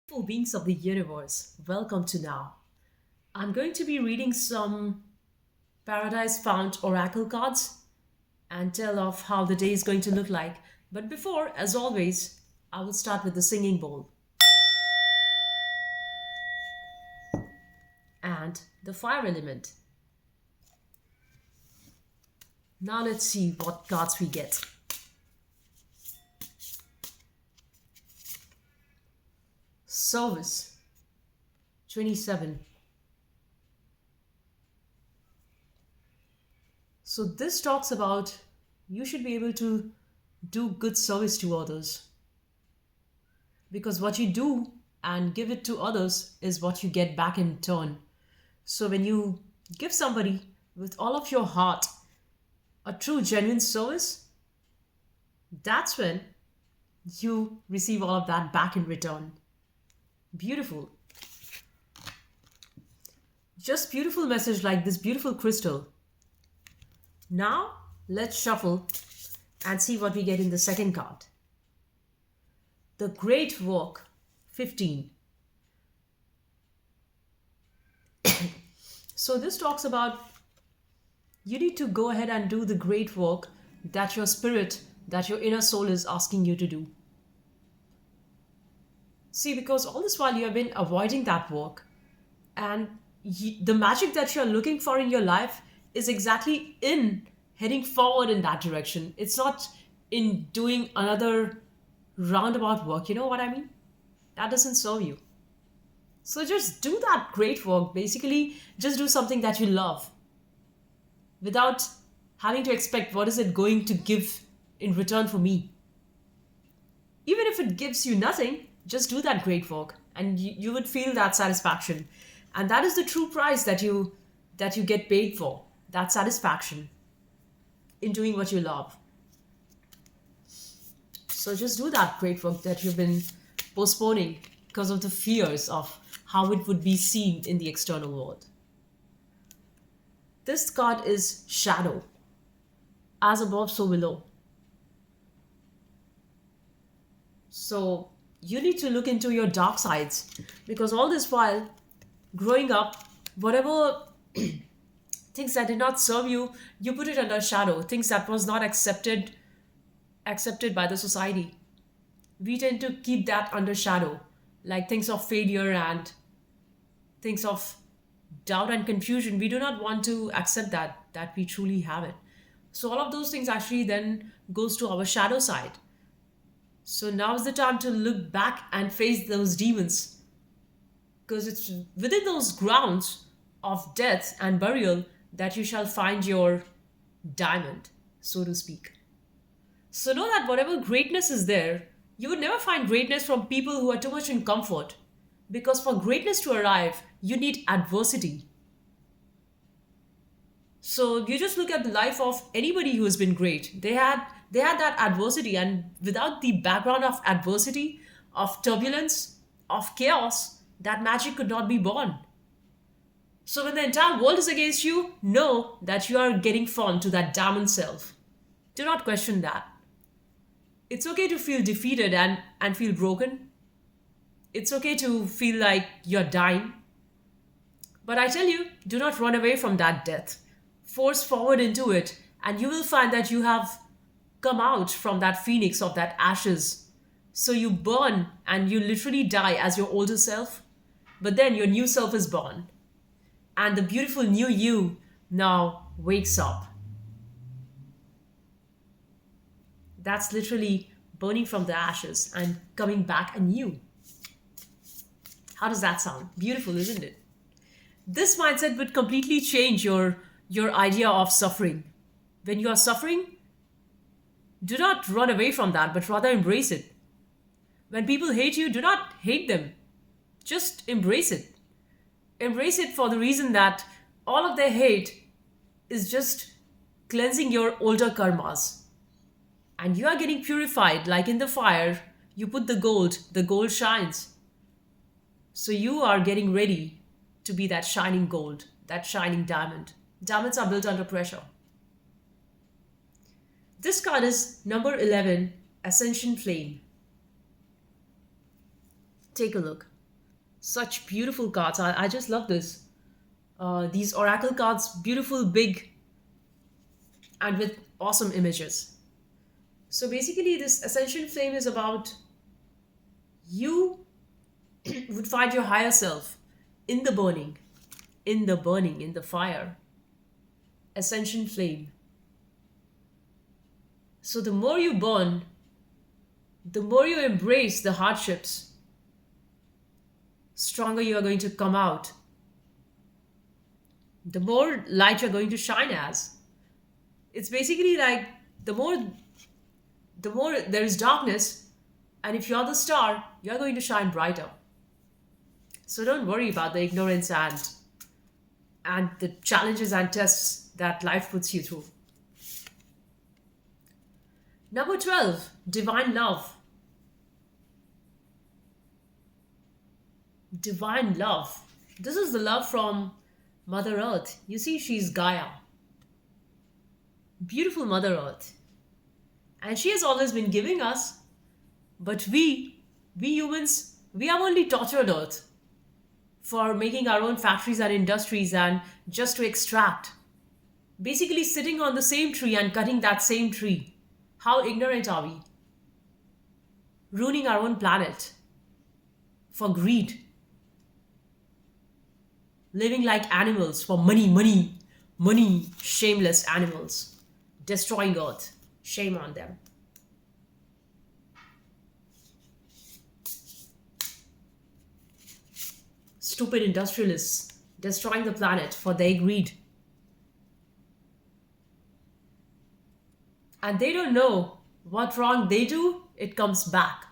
Beautiful beings of the universe, welcome to now. I'm going to be reading some Paradise Found oracle cards and tell of how the day is going to look like. But before, as always, I will start with the singing bowl and the fire element. Now let's see what cards we get. Service 27. So this talks about you should be able to do good service to others because what you do and give it to others is what you get back in turn. So when you give somebody with all of your heart a true genuine service, that's when you receive all of that back in return. Beautiful. Just beautiful message like this beautiful crystal. Now let's shuffle and see what we get in the second card. The Great Work 15. So this talks about you need to go ahead and do the great work that your spirit, that your inner soul is asking you to do. See, because all this while you have been avoiding that work, and the magic that you're looking for in your life is exactly in heading forward in that direction. It's not in doing another roundabout work. You know what I mean? That doesn't serve you. So just do that great work. Basically, just do something that you love without having to expect what is it going to give in return for me. Even if it gives you nothing, just do that great work and you would feel that satisfaction. And that is the true price that you get paid for. That satisfaction in doing what you love. So just do that great work that you've been postponing because of the fears of how it would be seen in the external world. This card is Shadow. As above, so below. So you need to look into your dark sides because all this while growing up, whatever things that did not serve you, you put it under shadow. Things that was not accepted by the society. We tend to keep that under shadow, like things of failure and things of doubt and confusion. We do not want to accept that we truly have it. So all of those things actually then goes to our shadow side. So now is the time to look back and face those demons because it's within those grounds of death and burial that you shall find your diamond, so to speak. So know that whatever greatness is there, you would never find greatness from people who are too much in comfort. Because for greatness to arrive, you need adversity. So you just look at the life of anybody who has been great. They had that adversity, and without the background of adversity, of turbulence, of chaos, that magic could not be born. So when the entire world is against you, know that you are getting formed to that diamond self. Do not question that. It's okay to feel defeated and feel broken. It's okay to feel like you're dying. But I tell you, do not run away from that death. Force forward into it, and you will find that you have come out from that phoenix of that ashes. So you burn and you literally die as your older self, but then your new self is born. And the beautiful new you now wakes up. That's literally burning from the ashes and coming back anew. How does that sound? Beautiful, isn't it? This mindset would completely change your idea of suffering. When you are suffering, do not run away from that, but rather embrace it. When people hate you, do not hate them. Just embrace it. Embrace it for the reason that all of their hate is just cleansing your older karmas. And you are getting purified like in the fire. You put the gold shines. So you are getting ready to be that shining gold, that shining diamond. Diamonds are built under pressure. This card is number 11, Ascension Flame. Take a look. Such beautiful cards. I just love this. These oracle cards, beautiful, big, and with awesome images. So basically, this Ascension Flame is about you would find your higher self in the burning, in the fire. Ascension Flame. So the more you burn, the more you embrace the hardships, stronger you are going to come out, the more light you're going to shine as. It's basically like the more the more there is darkness, and if you're the star, you're going to shine brighter. So don't worry about the ignorance and the challenges and tests that life puts you through. Number 12, divine love. Divine love. This is the love from Mother Earth. You see, she's Gaia, beautiful Mother Earth. And she has always been giving us, but we humans, we have only tortured Earth for making our own factories and industries and just to extract. Basically, sitting on the same tree and cutting that same tree. How ignorant are we? Ruining our own planet for greed. Living like animals for money, money, money, shameless animals. Destroying Earth. Shame on them. Stupid industrialists destroying the planet for their greed. And they don't know what wrong they do, it comes back.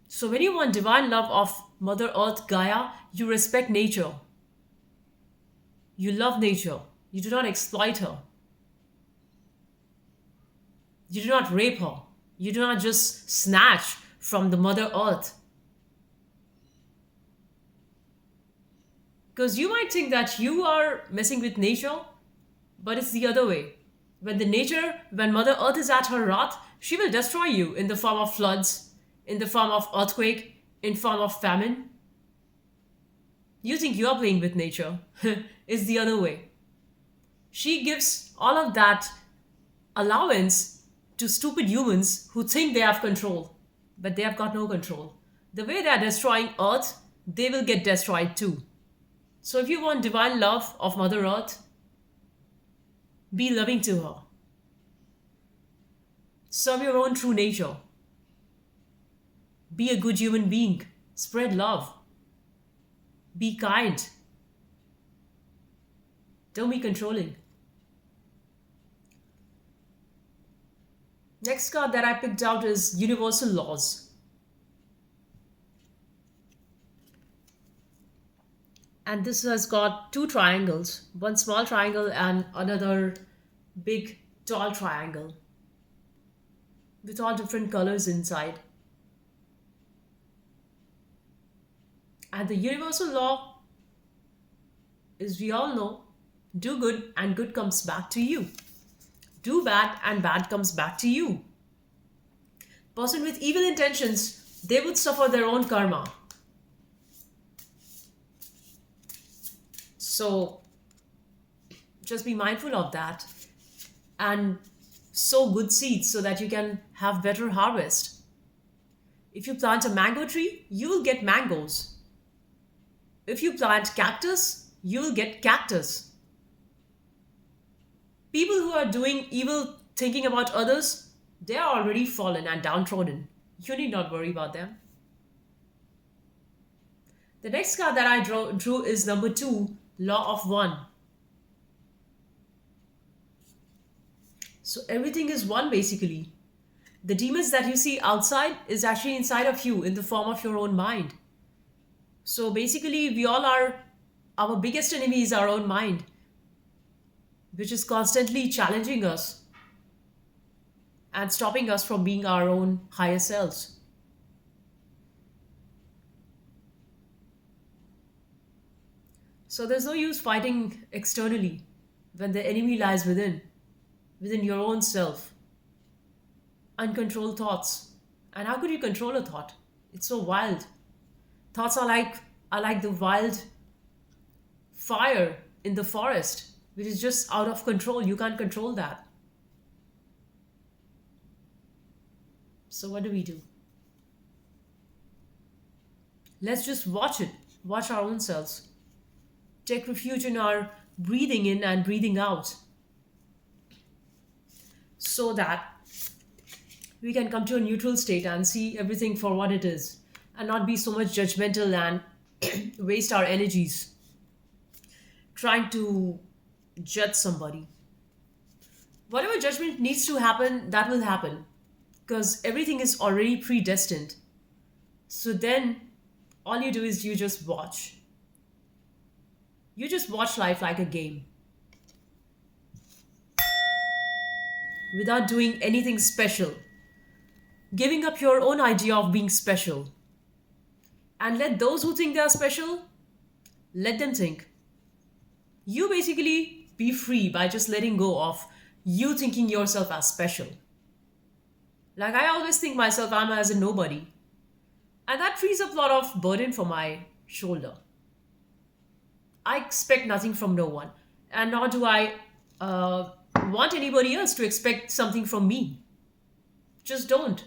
So when you want divine love of Mother Earth Gaia, you respect nature. You love nature. You do not exploit her. You do not rape her. You do not just snatch from the Mother Earth. Because you might think that you are messing with nature, but it's the other way. When Mother Earth is at her wrath, she will destroy you in the form of floods, in the form of earthquake, in form of famine. You think you are playing with nature. It's the other way. She gives all of that allowance to stupid humans who think they have control, but they have got no control. The way they are destroying Earth, they will get destroyed too. So if you want divine love of Mother Earth, be loving to her. Serve your own true nature. Be a good human being. Spread love. Be kind. Don't be controlling. Next card that I picked out is Universal Laws. And this has got two triangles, one small triangle and another big tall triangle with all different colors inside. And the universal law is, we all know, do good and good comes back to you. Do bad and bad comes back to you. Person with evil intentions, they would suffer their own karma. So just be mindful of that and sow good seeds so that you can have better harvest. If you plant a mango tree, you will get mangoes. If you plant cactus, you will get cactus. People who are doing evil, thinking about others, they are already fallen and downtrodden. You need not worry about them. The next card that I drew is number 2, Law of One. So everything is one basically. The demons that you see outside is actually inside of you in the form of your own mind. So basically we all are, our biggest enemy is our own mind, which is constantly challenging us and stopping us from being our own higher selves. So there's no use fighting externally when the enemy lies within your own self. Uncontrolled thoughts. And how could you control a thought? It's so wild. Thoughts are like the wild fire in the forest, which is just out of control. You can't control that. So what do we do? Let's just watch it. Watch our own selves. Take refuge in our breathing in and breathing out so that we can come to a neutral state and see everything for what it is and not be so much judgmental and waste our energies trying to judge somebody. Whatever judgment needs to happen, that will happen because everything is already predestined. So then all you do is you just watch. You just watch life like a game without doing anything special, giving up your own idea of being special. And let those who think they are special, let them think. You basically be free by just letting go of you thinking yourself as special. Like I always think myself I'm as a nobody. And that frees up a lot of burden for my shoulder. I expect nothing from no one. And nor do I want anybody else to expect something from me. Just don't.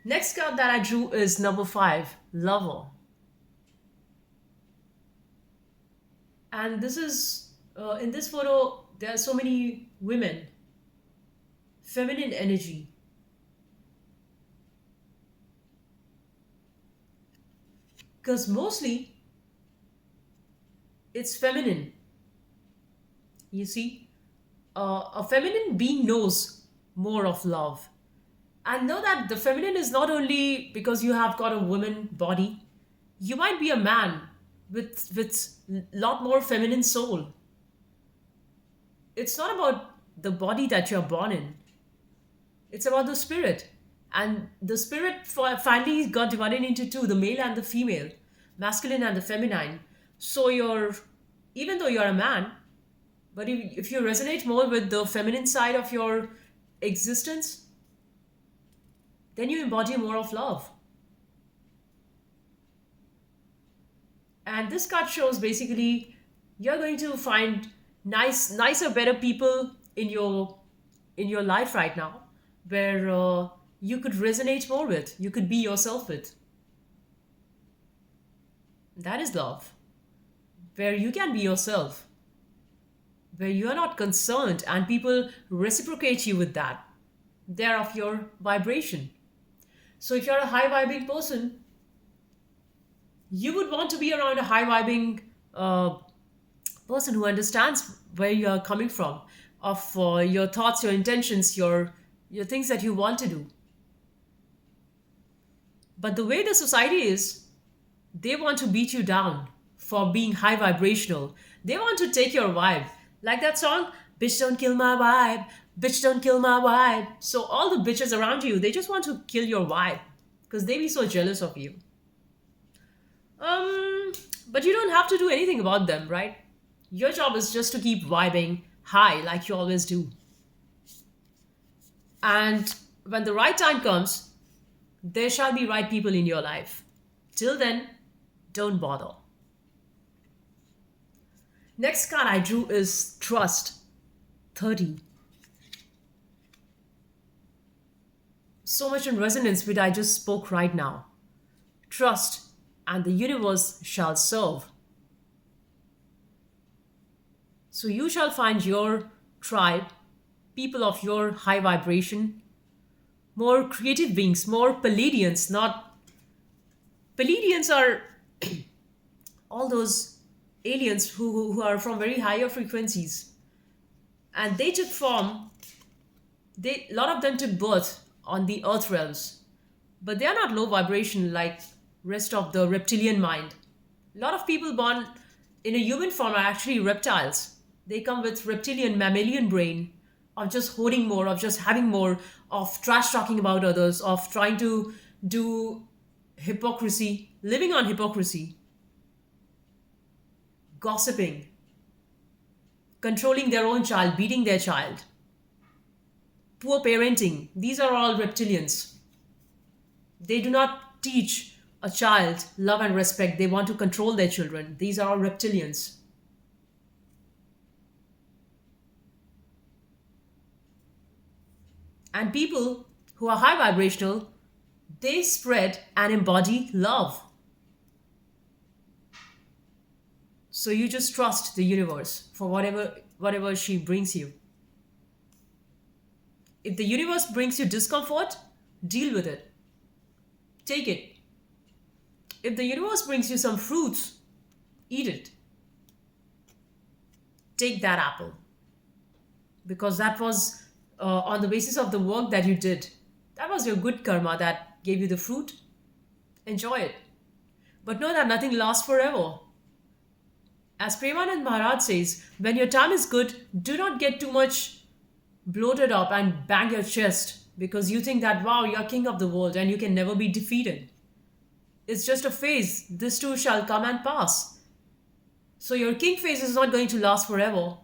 Next card that I drew is number 5, Lover. And this is, in this photo, there are so many women, feminine energy. Because mostly it's feminine. You see, a feminine being knows more of love. And know that the feminine is not only because you have got a woman body, you might be a man with lot more feminine soul. It's not about the body that you're born in. It's about the spirit. And the spirit finally got divided into two, the male and the female, masculine and the feminine. So even though you're a man, but if you resonate more with the feminine side of your existence, then you embody more of love. And this card shows basically you're going to find nicer, better people in your life right now, where you could resonate more with, you could be yourself with. That is love, where you can be yourself, where you are not concerned and people reciprocate you with that. They're of your vibration. So if you're a high vibing person, you would want to be around a high vibing person who understands where you are coming from, of your thoughts, your intentions, your things that you want to do. But the way the society is, they want to beat you down for being high vibrational. They want to take your vibe. Like that song, Bitch Don't Kill My Vibe, Bitch Don't Kill My Vibe. So all the bitches around you, they just want to kill your vibe because they be so jealous of you. But you don't have to do anything about them, right? Your job is just to keep vibing high like you always do. And when the right time comes, there shall be right people in your life. Till then, don't bother. Next card I drew is Trust, 30. So much in resonance with I just spoke right now. Trust, and the universe shall serve. So you shall find your tribe, people of your high vibration, more creative beings, more Palladians, not. Palladians are all those aliens who are from very higher frequencies. And they took form, a lot of them took birth on the earth realms. But they are not low vibration like rest of the reptilian mind. A lot of people born in a human form are actually reptiles. They come with reptilian mammalian brain of just hoarding more, of just having more, of trash talking about others, of trying to do hypocrisy, living on hypocrisy, gossiping, controlling their own child, beating their child, poor parenting. These are all reptilians. They do not teach a child love and respect. They want to control their children. These are all reptilians. And people who are high vibrational, they spread and embody love. So you just trust the universe for whatever she brings you. If the universe brings you discomfort, deal with it. Take it. If the universe brings you some fruits, eat it. Take that apple. Because that was on the basis of the work that you did. That was your good karma that gave you the fruit. Enjoy it. But know that nothing lasts forever. As Premanand Maharaj says, when your time is good, do not get too much bloated up and bang your chest because you think that, wow, you're king of the world and you can never be defeated. It's just a phase. This too shall come and pass. So your king phase is not going to last forever.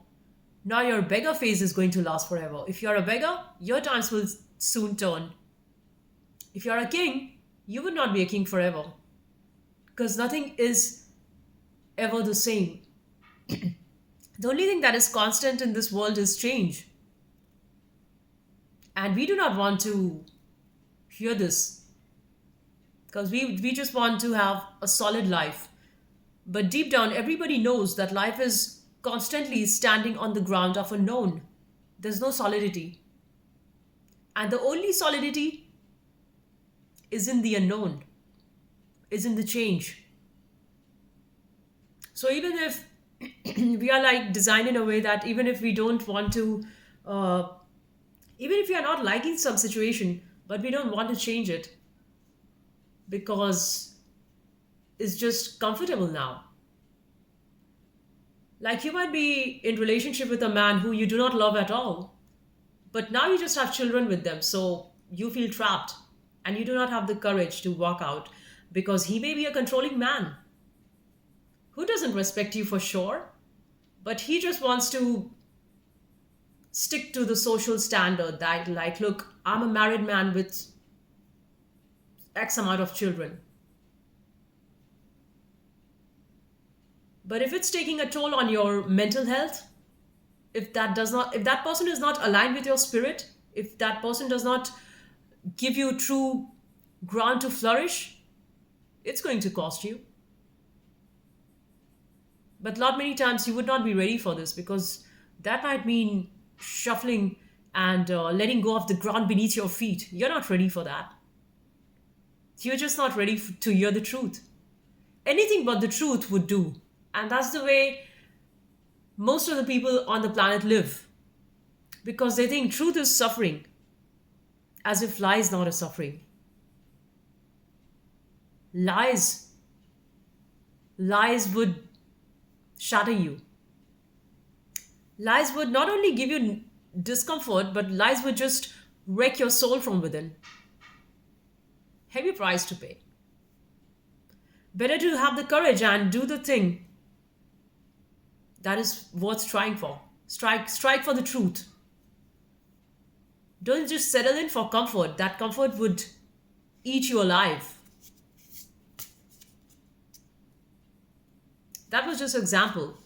Nor your beggar phase is going to last forever. If you're a beggar, your times will soon turn. If you're a king, you would not be a king forever. Because nothing is ever the same. The only thing that is constant in this world is change. And we do not want to hear this because we just want to have a solid life. But deep down, everybody knows that life is constantly standing on the ground of unknown. There's no solidity. And the only solidity is in the unknown, is in the change. So even if we are like designed in a way that even if we don't want to, even if we are not liking some situation, but we don't want to change it because it's just comfortable now. Like you might be in relationship with a man who you do not love at all, but now you just have children with them, so you feel trapped and you do not have the courage to walk out because he may be a controlling man who doesn't respect you for sure, but he just wants to stick to the social standard that, like, look, I'm a married man with X amount of children. But if it's taking a toll on your mental health, if that person is not aligned with your spirit, if that person does not give you true ground to flourish, it's going to cost you. But not many times you would not be ready for this because that might mean shuffling and letting go of the ground beneath your feet. You're not ready for that. You're just not ready to hear the truth. Anything but the truth would do. And that's the way most of the people on the planet live. Because they think truth is suffering, as if lie is not a suffering. Lies would shatter you. Lies would not only give you discomfort, but lies would just wreck your soul from within. Heavy price to pay. Better to have the courage and do the thing that is worth trying for. Strike for the truth. Don't just settle in for comfort. That comfort would eat you alive. That was just an example.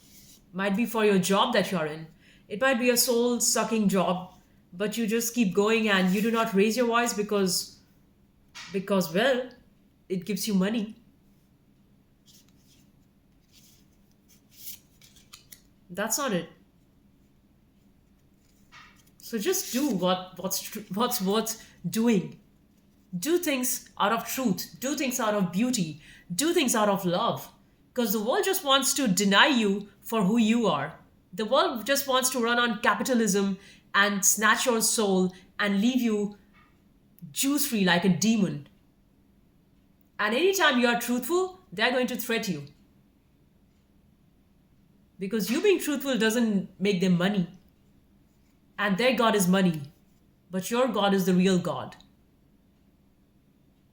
Might be for your job that you're in. It might be a soul-sucking job, but you just keep going and you do not raise your voice because well, it gives you money. That's not it. So just do what's worth doing. Do things out of truth. Do things out of beauty. Do things out of love. Because the world just wants to deny you for who you are. The world just wants to run on capitalism and snatch your soul and leave you juice free like a demon. And anytime you are truthful, they're going to threat you. Because you being truthful doesn't make them money. And their God is money. But your God is the real God.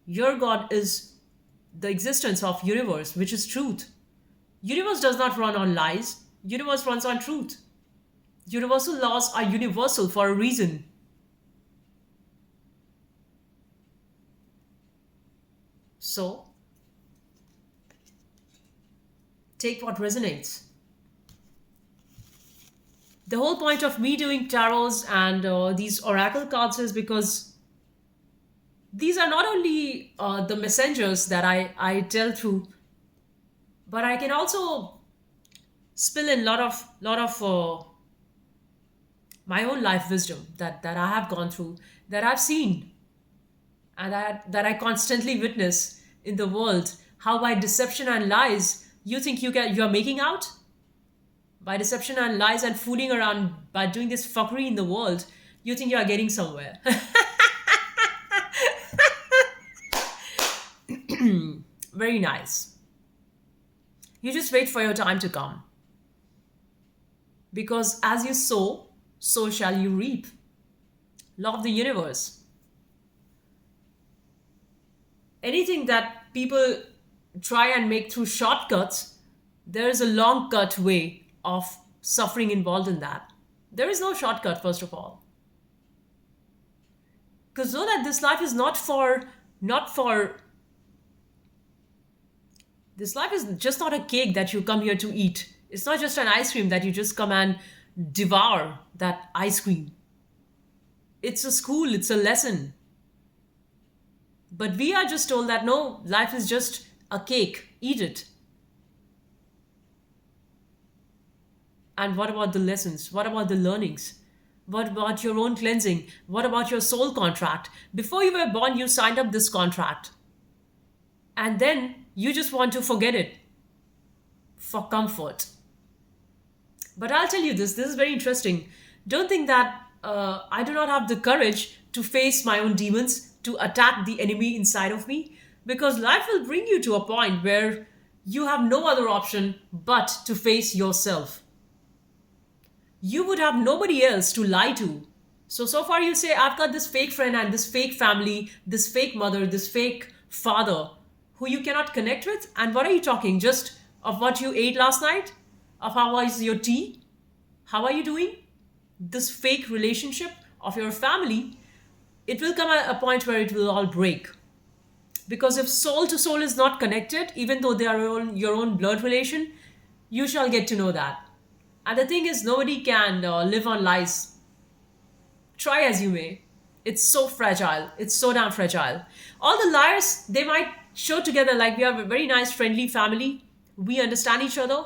Your God is the existence of universe, which is truth. Universe does not run on lies. Universe runs on truth. Universal laws are universal for a reason. So take what resonates. The whole point of me doing tarots and these oracle cards is because these are not only the messengers that I tell through, but I can also spill in lot of my own life wisdom that I have gone through, that I've seen, and that I constantly witness in the world. How by deception and lies you think you're making out? By deception and lies and fooling around by doing this fuckery in the world, you think you are getting somewhere. Very nice. You just wait for your time to come. Because as you sow, so shall you reap. Law of the universe. Anything that people try and make through shortcuts, there is a long cut way of suffering involved in that. There is no shortcut, first of all. Because know that this life is not for this life is just not a cake that you come here to eat. It's not just an ice cream that you just come and devour that ice cream. It's a school, it's a lesson. But we are just told that no, life is just a cake, eat it. And what about the lessons? What about the learnings? What about your own cleansing? What about your soul contract? Before you were born, you signed up this contract. And then you just want to forget it for comfort. But I'll tell you this is very interesting. Don't think that I do not have the courage to face my own demons, to attack the enemy inside of me, because life will bring you to a point where you have no other option but to face yourself. You would have nobody else to lie to. So far you say, I've got this fake friend and this fake family, this fake mother, this fake father who you cannot connect with. And what are you talking? Just of what you ate last night? Of how was your tea? How are you doing? This fake relationship of your family, it will come at a point where it will all break. Because if soul to soul is not connected, even though they are your own blood relation, you shall get to know that. And the thing is, nobody can live on lies. Try as you may. It's so fragile. It's so damn fragile. All the liars, they might show together like we have a very nice, friendly family. We understand each other.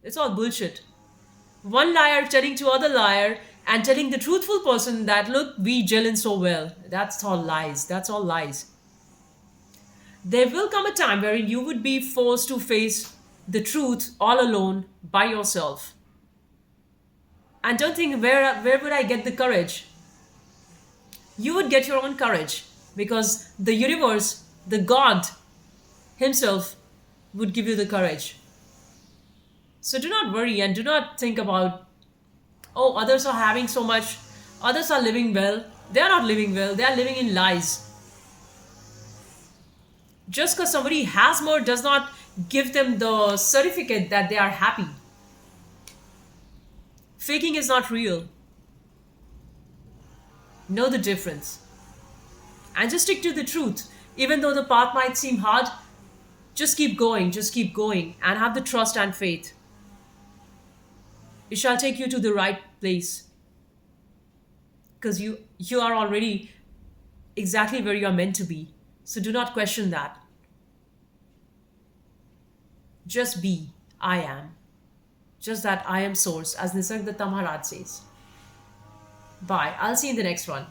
It's all bullshit. One liar telling to other liar and telling the truthful person that, look, we gel in so well. That's all lies. That's all lies. There will come a time wherein you would be forced to face the truth all alone by yourself. And don't think, where would I get the courage? You would get your own courage because the universe, the God himself would give you the courage. So do not worry and do not think about, oh, others are having so much, others are living well. They are not living well, they are living in lies. Just because somebody has more does not give them the certificate that they are happy. Faking is not real. Know the difference. And just stick to the truth. Even though the path might seem hard, just keep going, and have the trust and faith. It shall take you to the right place. Because you are already exactly where you are meant to be. So do not question that. Just be. I am. Just that I am source, as Nisargadatta Maharaj says. Bye. I'll see you in the next one.